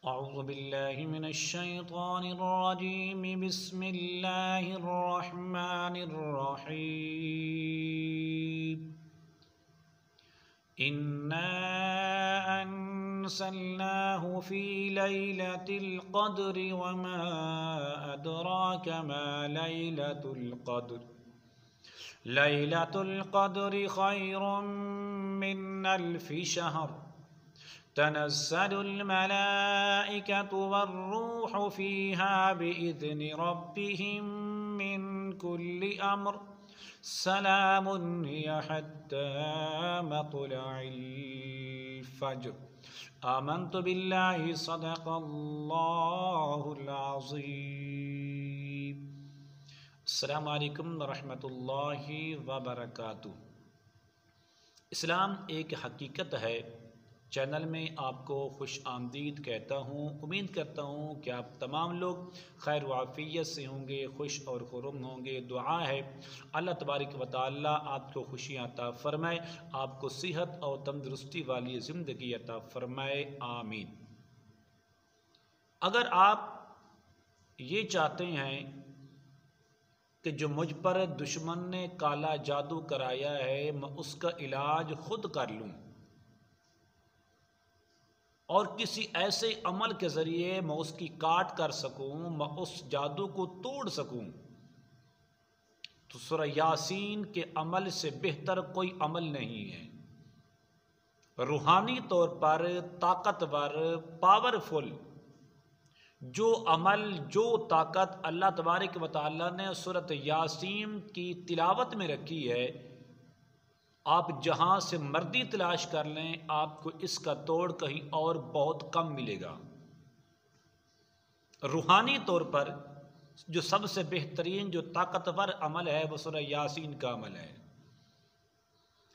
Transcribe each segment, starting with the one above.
أعوذ بالله من الشيطان الرجيم بسم الله الرحمن الرحيم إنا أنزلناه في ليلة القدر وما أدراك ما ليلة القدر ليلة القدر خير من ألف شهر تنزل الملائكة والروح فيها بإذن ربهم من كل أمر سلام هي حتى مطلع الفجر آمنت بالله صدق الله العظيم. السلام علیکم ورحمۃ اللہ وبرکاتہ. اسلام ایک حقیقت ہے چینل میں آپ کو خوش آمدید کہتا ہوں. امید کرتا ہوں کہ آپ تمام لوگ خیر و عافیت سے ہوں گے، خوش اور خرم ہوں گے. دعا ہے اللہ تبارک و تعالی آپ کو خوشیاں عطا فرمائے، آپ کو صحت اور تندرستی والی زندگی عطا فرمائے، آمین. اگر آپ یہ چاہتے ہیں کہ جو مجھ پر دشمن نے کالا جادو کرایا ہے میں اس کا علاج خود کر لوں اور کسی ایسے عمل کے ذریعے میں اس کی کاٹ کر سکوں، میں اس جادو کو توڑ سکوں، تو سورہ یاسین کے عمل سے بہتر کوئی عمل نہیں ہے. روحانی طور پر طاقتور، پاورفل جو عمل، جو طاقت اللہ تبارک و تعالیٰ نے سورۃ یاسین کی تلاوت میں رکھی ہے، آپ جہاں سے مردی تلاش کر لیں آپ کو اس کا توڑ کہیں اور بہت کم ملے گا. روحانی طور پر جو سب سے بہترین، جو طاقتور عمل ہے وہ سورہ یاسین کا عمل ہے.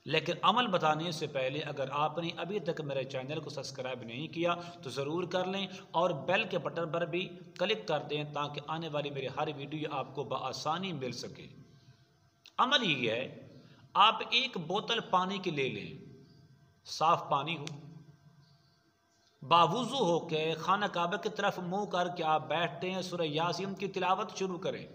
لیکن عمل بتانے سے پہلے اگر آپ نے ابھی تک میرے چینل کو سبسکرائب نہیں کیا تو ضرور کر لیں اور بیل کے بٹن پر بھی کلک کر دیں تاکہ آنے والی میری ہر ویڈیو آپ کو بآسانی مل سکے. عمل یہ ہے، آپ ایک بوتل پانی کی لے لیں، صاف پانی ہو، باوضو ہو کے خانہ کعبہ کی طرف منہ کر کے آپ بیٹھتے ہیں، سورہ یاسین کی تلاوت شروع کریں.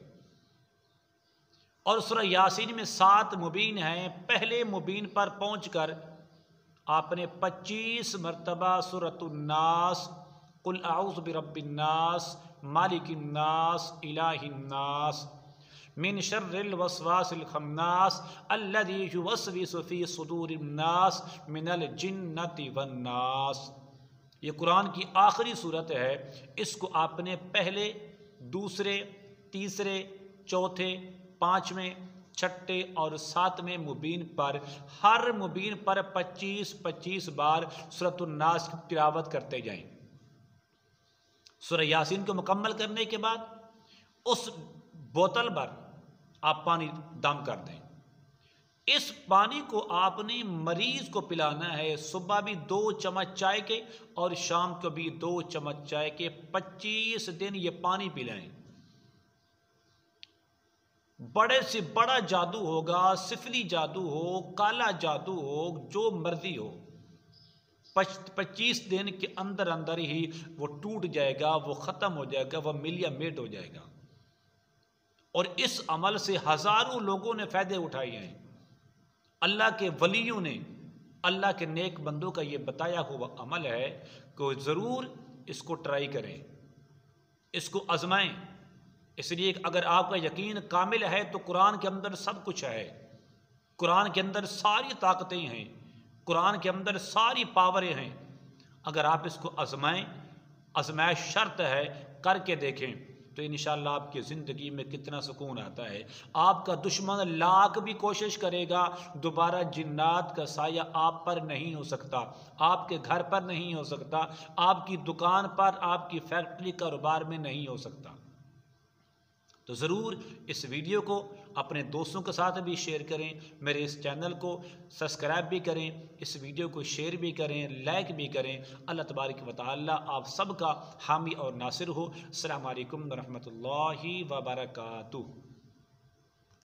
اور سورہ یاسین میں 7 مبین ہیں. پہلے مبین پر پہنچ کر آپ نے 25 مرتبہ سورۃ الناس، قل اعوذ برب الناس، مالک الناس، الہ الناس، من شر الوسواس الخناس الذی یوسوس فی صدور الناس من الجنۃ والناس. یہ قرآن کی آخری صورت ہے. اس کو آپ نے پہلے، دوسرے، تیسرے، چوتھے، 5ویں، 6ٹھے اور 7ویں مبین پر، ہر مبین پر 25 بار سورۃ الناس کی تلاوت کرتے جائیں. سورہ یاسین کو مکمل کرنے کے بعد اس بوتل پر آپ پانی دم کر دیں. اس پانی کو آپ نے مریض کو پلانا ہے. صبح بھی 2 چمچ چائے کے اور شام کو بھی 2 چمچ چائے کے. 25 دن یہ پانی پلائیں. بڑے سے بڑا جادو ہوگا، سفلی جادو ہو، کالا جادو ہو، جو مرضی ہو، 25 دن کے اندر اندر ہی وہ ٹوٹ جائے گا، وہ ختم ہو جائے گا، وہ ملیا میٹ ہو جائے گا. اور اس عمل سے ہزاروں لوگوں نے فائدے اٹھائے ہیں. اللہ کے ولیوں نے، اللہ کے نیک بندوں کا یہ بتایا ہوا عمل ہے کہ ضرور اس کو ٹرائی کریں، اس کو آزمائیں. اس لیے کہ اگر آپ کا یقین کامل ہے تو قرآن کے اندر سب کچھ ہے. قرآن کے اندر ساری طاقتیں ہیں، قرآن کے اندر ساری پاوریں ہیں. اگر آپ اس کو آزمائیں، آزمائش شرط ہے، کر کے دیکھیں تو انشاءاللہ آپ کی زندگی میں کتنا سکون آتا ہے. آپ کا دشمن لاکھ بھی کوشش کرے گا، دوبارہ جنات کا سایہ آپ پر نہیں ہو سکتا، آپ کے گھر پر نہیں ہو سکتا، آپ کی دکان پر، آپ کی فیکٹری کاروبار میں نہیں ہو سکتا. تو ضرور اس ویڈیو کو اپنے دوستوں کے ساتھ بھی شیئر کریں، میرے اس چینل کو سبسکرائب بھی کریں، اس ویڈیو کو شیئر بھی کریں، لائک بھی کریں. اللہ تبارک و تعالی آپ سب کا حامی اور ناصر ہو. السلام علیکم ورحمۃ اللہ وبرکاتہ.